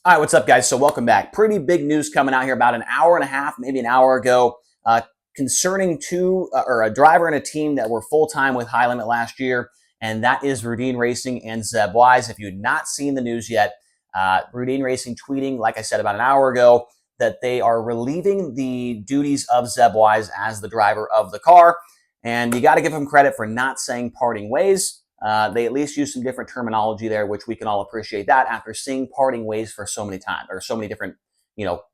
All right, what's up, guys? So welcome back. Pretty big news coming out here about an hour and a half, maybe an hour ago, concerning a driver and a team that were full-time with High Limit last year, and that is Rudine Racing and Zeb Wise. If you've not seen the news yet, Rudine Racing tweeting, like I said, about an hour ago, that they are relieving the duties of Zeb Wise as the driver of the car, and you got to give them credit for not saying parting ways. They at least use some different terminology there, which we can all appreciate that after seeing parting ways for so many times or so many different,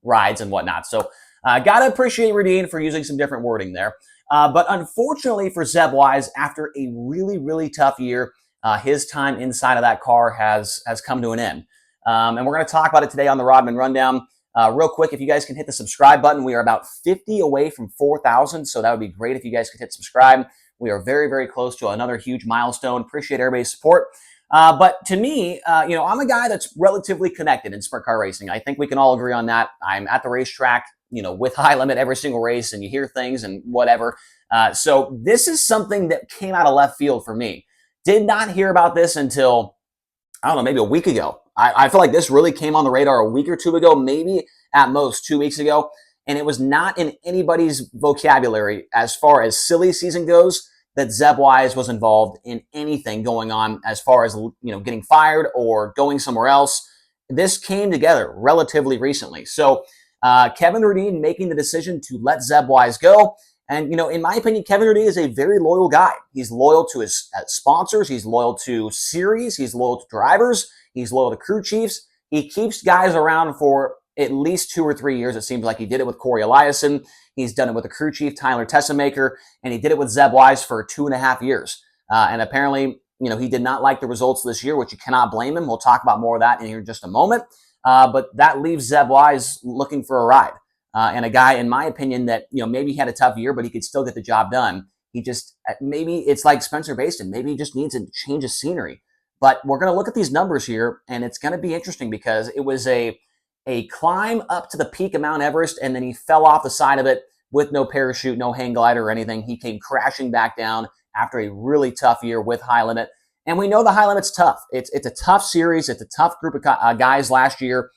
rides and whatnot. So, gotta appreciate Rudeen for using some different wording there. But unfortunately for Zeb Wise, after a really, really tough year, his time inside of that car has come to an end. And we're going to talk about it today on the Rodman Rundown. Real quick, if you guys can hit the subscribe button, we are about 50 away from 4,000. So that would be great if you guys could hit subscribe. We are very, very close to another huge milestone. Appreciate everybody's support. But to me, I'm a guy that's relatively connected in sprint car racing. I think we can all agree on that. I'm at the racetrack, with High Limit every single race, and you hear things and whatever. So this is something that came out of left field for me. Did not hear about this until, I don't know, maybe a week ago. I feel like this really came on the radar a week or two ago, maybe at most 2 weeks ago. And it was not in anybody's vocabulary as far as silly season goes that Zeb Wise was involved in anything going on as far as, getting fired or going somewhere else. This came together relatively recently. So Kevin Rudeen making the decision to let Zeb Wise go. And, in my opinion, Kevin Rudeen is a very loyal guy. He's loyal to his sponsors. He's loyal to series. He's loyal to drivers. He's loyal to crew chiefs. He keeps guys around for at least 2 or 3 years. It seems like he did it with Corey Eliason. He's done it with the crew chief, Tyler Tessemaker, and he did it with Zeb Wise for 2.5 years. And apparently, he did not like the results this year, which you cannot blame him. We'll talk about more of that in here in just a moment. But that leaves Zeb Wise looking for a ride. And a guy, in my opinion, that, maybe he had a tough year, but he could still get the job done. He just, maybe it's like Spencer Bayston. Maybe he just needs a change of scenery. But we're going to look at these numbers here, and it's going to be interesting because it was a climb up to the peak of Mount Everest, and then he fell off the side of it with no parachute, no hang glider or anything. He came crashing back down after a really tough year with High Limit. And we know the High Limit's tough. It's a tough series. It's a tough group of guys last year.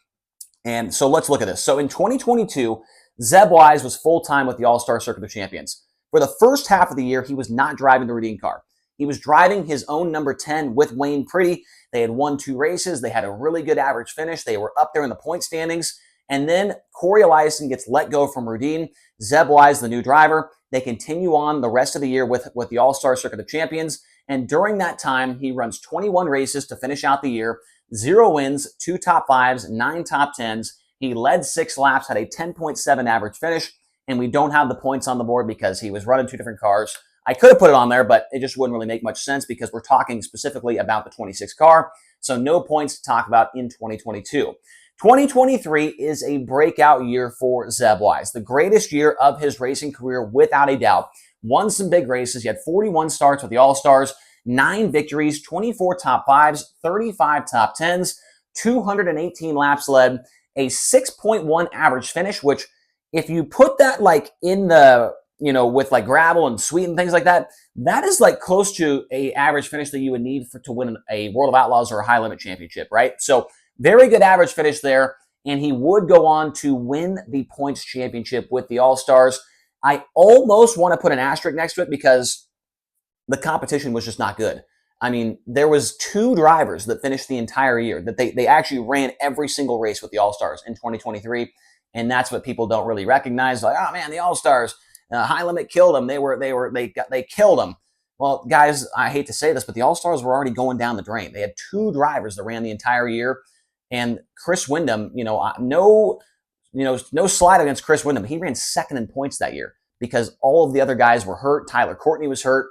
And so let's look at this. So in 2022, Zeb Wise was full-time with the All-Star Circuit of Champions. For the first half of the year, he was not driving the Rudine car. He was driving his own number 10 with Wayne Pretty. They had won 2 races. They had a really good average finish. They were up there in the point standings. And then Corey Eliason gets let go from Rudine. Zeb Wise, the new driver. They continue on the rest of the year with the All-Star Circuit of Champions. And during that time, he runs 21 races to finish out the year. 0 wins, 2 top 5s, 9 top 10s. He led 6 laps, had a 10.7 average finish. And we don't have the points on the board because he was running 2 different cars. I could have put it on there, but it just wouldn't really make much sense because we're talking specifically about the 26 car. So no points to talk about in 2022. 2023 is a breakout year for Zeb Wise, the greatest year of his racing career without a doubt. Won some big races. He had 41 starts with the All-Stars, 9 victories, 24 top 5s, 35 top 10s, 218 laps led, a 6.1 average finish, which if you put that like in the with like gravel and sweet and things like that, that is like close to a average finish that you would need to win a World of Outlaws or a High Limit championship, right? So very good average finish there, and he would go on to win the points championship with the All-Stars. I almost want to put an asterisk next to it because the competition was just not good. I mean, there was 2 drivers that finished the entire year, that they actually ran every single race with the All-Stars in 2023, and that's what people don't really recognize. Like, oh man, the All-Stars. High Limit killed them. They killed them. Well, guys, I hate to say this, but the All-Stars were already going down the drain. They had 2 drivers that ran the entire year, and Chris Windham, no slide against Chris Windham. He ran 2nd in points that year because all of the other guys were hurt. Tyler Courtney was hurt.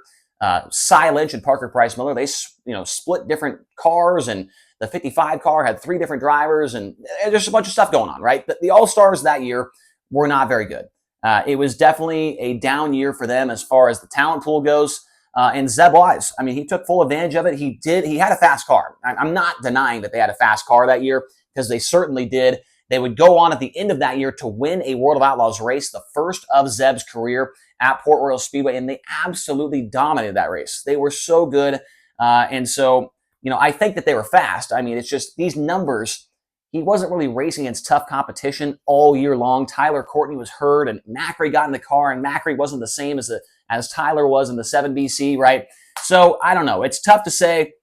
Cy Lynch and Parker Price Miller, they split different cars, and the 55 car had 3 different drivers, and there's a bunch of stuff going on, right? The All-Stars that year were not very good. It was definitely a down year for them as far as the talent pool goes. And Zeb Wise, I mean, he took full advantage of it. He had a fast car. I'm not denying that they had a fast car that year because they certainly did. They would go on at the end of that year to win a World of Outlaws race, the first of Zeb's career at Port Royal Speedway, and they absolutely dominated that race. They were so good. And so, I think that they were fast. I mean, it's just these numbers he wasn't really racing against tough competition all year long. Tyler Courtney was hurt, and Macri got in the car, and Macri wasn't the same as Tyler was in the 7BC, right? So I don't know. It's tough to say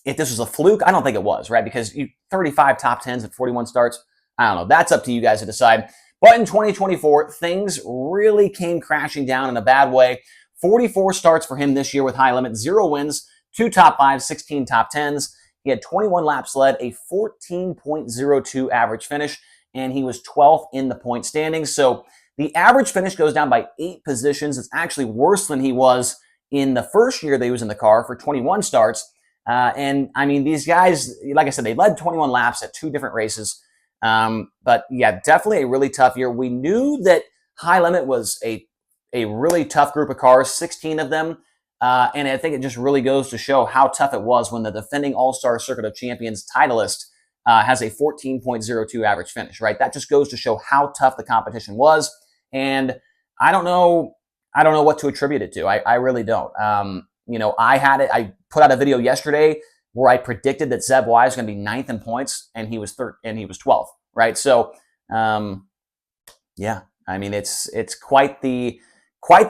if this was a fluke. I don't think it was, right? Because 35 top 10s and 41 starts, I don't know. That's up to you guys to decide. But in 2024, things really came crashing down in a bad way. 44 starts for him this year with high limit, 0 wins, 2 top 5s, 16 top 10s. He had 21 laps led, a 14.02 average finish, and he was 12th in the point standings. So the average finish goes down by 8 positions. It's actually worse than he was in the first year that he was in the car for 21 starts. And I mean, these guys, like I said, they led 21 laps at 2 different races. But yeah, definitely a really tough year. We knew that high limit was a really tough group of cars, 16 of them. And I think it just really goes to show how tough it was when the defending All-Star Circuit of Champions titleist has a 14.02 average finish, right? That just goes to show how tough the competition was. And I don't know what to attribute it to. I really don't. I put out a video yesterday where I predicted that Zeb Wise was going to be 9th in points, and he was 12th, right? So, yeah, I mean, it's quite the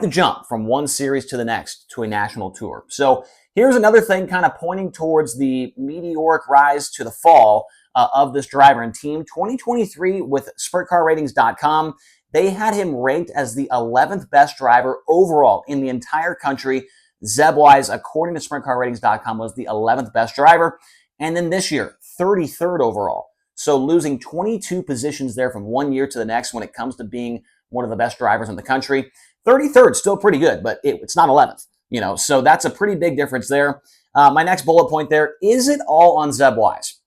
jump from one series to the next to a national tour. So here's another thing kind of pointing towards the meteoric rise to the fall of this driver and team. 2023 with SprintCarRatings.com, they had him ranked as the 11th best driver overall in the entire country. Zeb Wise, according to SprintCarRatings.com, was the 11th best driver. And then this year, 33rd overall. So losing 22 positions there from one year to the next when it comes to being one of the best drivers in the country. 33rd, still pretty good, but it's not 11th, so that's a pretty big difference there. My next bullet point there, is it all on Zeb Wise?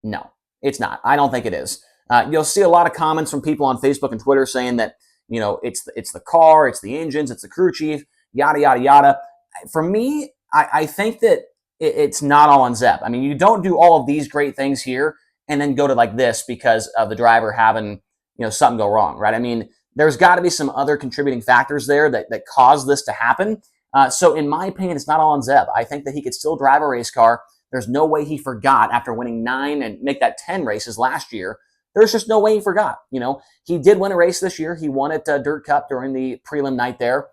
No, it's not. I don't think it is. You'll see a lot of comments from people on Facebook and Twitter saying that, it's the car, it's the engines, it's the crew chief, yada, yada, yada. For me, I think that it's not all on Zeb. I mean, you don't do all of these great things here and then go to like this because of the driver having, something go wrong, right? I mean, there's got to be some other contributing factors there that cause this to happen. So in my opinion, it's not all on Zeb. I think that he could still drive a race car. There's no way he forgot after winning 9 and make that 10 races last year. There's just no way he forgot. He did win a race this year. He won at Dirt Cup during the prelim night there,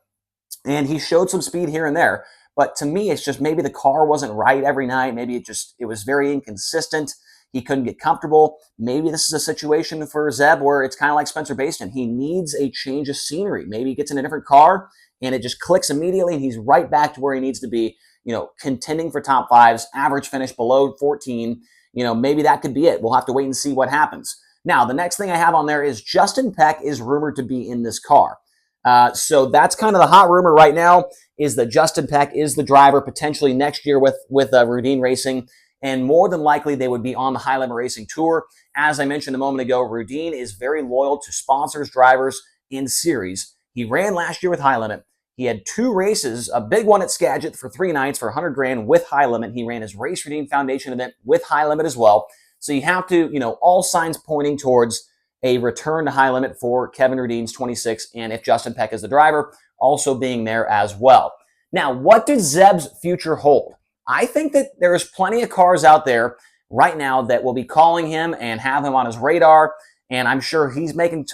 and he showed some speed here and there. But to me, it's just maybe the car wasn't right every night. Maybe it was very inconsistent. He couldn't get comfortable. Maybe this is a situation for Zeb where it's kind of like Spencer Bayston. He needs a change of scenery. Maybe he gets in a different car and it just clicks immediately and he's right back to where he needs to be, contending for top 5s, average finish below 14. Maybe that could be it. We'll have to wait and see what happens. Now, the next thing I have on there is Justin Peck is rumored to be in this car. So that's kind of the hot rumor right now, is that Justin Peck is the driver potentially next year with Rudine Racing. And more than likely, they would be on the High Limit Racing Tour. As I mentioned a moment ago, Rudine is very loyal to sponsors, drivers, in series. He ran last year with High Limit. He had 2 races, a big one at Skagit for 3 nights for $100,000 with High Limit. He ran his Race Rudine Foundation event with High Limit as well. So you have to, all signs pointing towards a return to High Limit for Kevin Rudine's 26, and if Justin Peck is the driver, also being there as well. Now, what does Zeb's future hold? I think that there's plenty of cars out there right now that will be calling him and have him on his radar. And I'm sure he's making,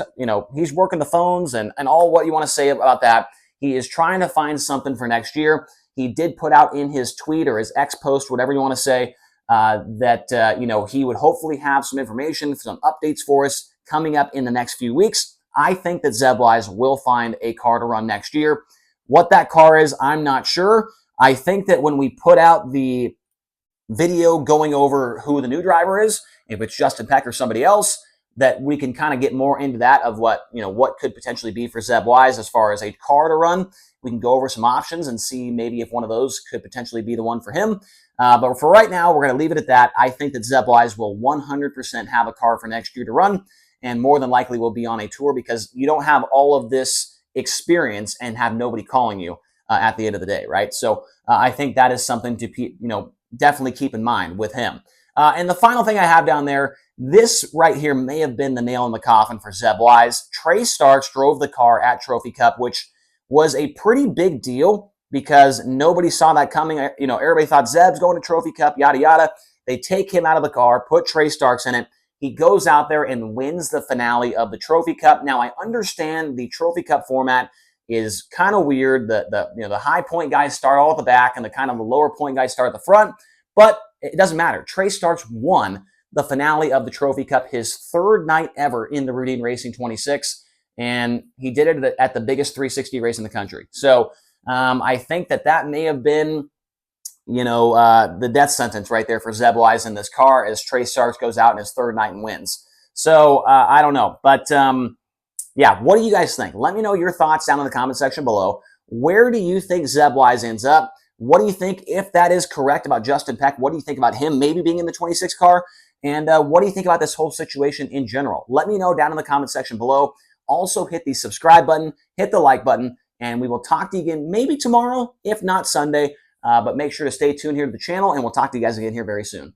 he's working the phones and all what you want to say about that. He is trying to find something for next year. He did put out in his tweet or his X post, whatever you want to say, that, he would hopefully have some information, some updates for us coming up in the next few weeks. I think that Zeb Wise will find a car to run next year. What that car is, I'm not sure. I think that when we put out the video going over who the new driver is, if it's Justin Peck or somebody else, that we can kind of get more into that of what could potentially be for Zeb Wise as far as a car to run. We can go over some options and see maybe if one of those could potentially be the one for him. But for right now, we're going to leave it at that. I think that Zeb Wise will 100% have a car for next year to run, and more than likely will be on a tour, because you don't have all of this experience and have nobody calling you at the end of the day, right? So I think that is something to definitely keep in mind with him. And the final thing I have down there, this right here may have been the nail in the coffin for Zeb Wise. Trey Starks drove the car at Trophy Cup, which was a pretty big deal because nobody saw that coming. Everybody thought Zeb's going to Trophy Cup, yada, yada. They take him out of the car, put Trey Starks in it. he goes out there and wins the finale of the Trophy Cup. Now, I understand the Trophy Cup format is kind of weird. The high point guys start all at the back, and the kind of the lower point guys start at the front. But it doesn't matter. Trey Starks won the finale of the Trophy Cup, his third night ever in the Rudine Racing 26, and he did it at the biggest 360 race in the country. So I think that may have been, the death sentence right there for Zeb Wise in this car as Trey Starks goes out in his third night and wins. So I don't know, but yeah, what do you guys think? Let me know your thoughts down in the comment section below. Where do you think Zeb Wise ends up? What do you think, if that is correct about Justin Peck? What do you think about him maybe being in the 26 car? And what do you think about this whole situation in general? Let me know down in the comment section below. Also, hit the subscribe button, hit the like button, and we will talk to you again maybe tomorrow, if not Sunday. But make sure to stay tuned here to the channel, and we'll talk to you guys again here very soon.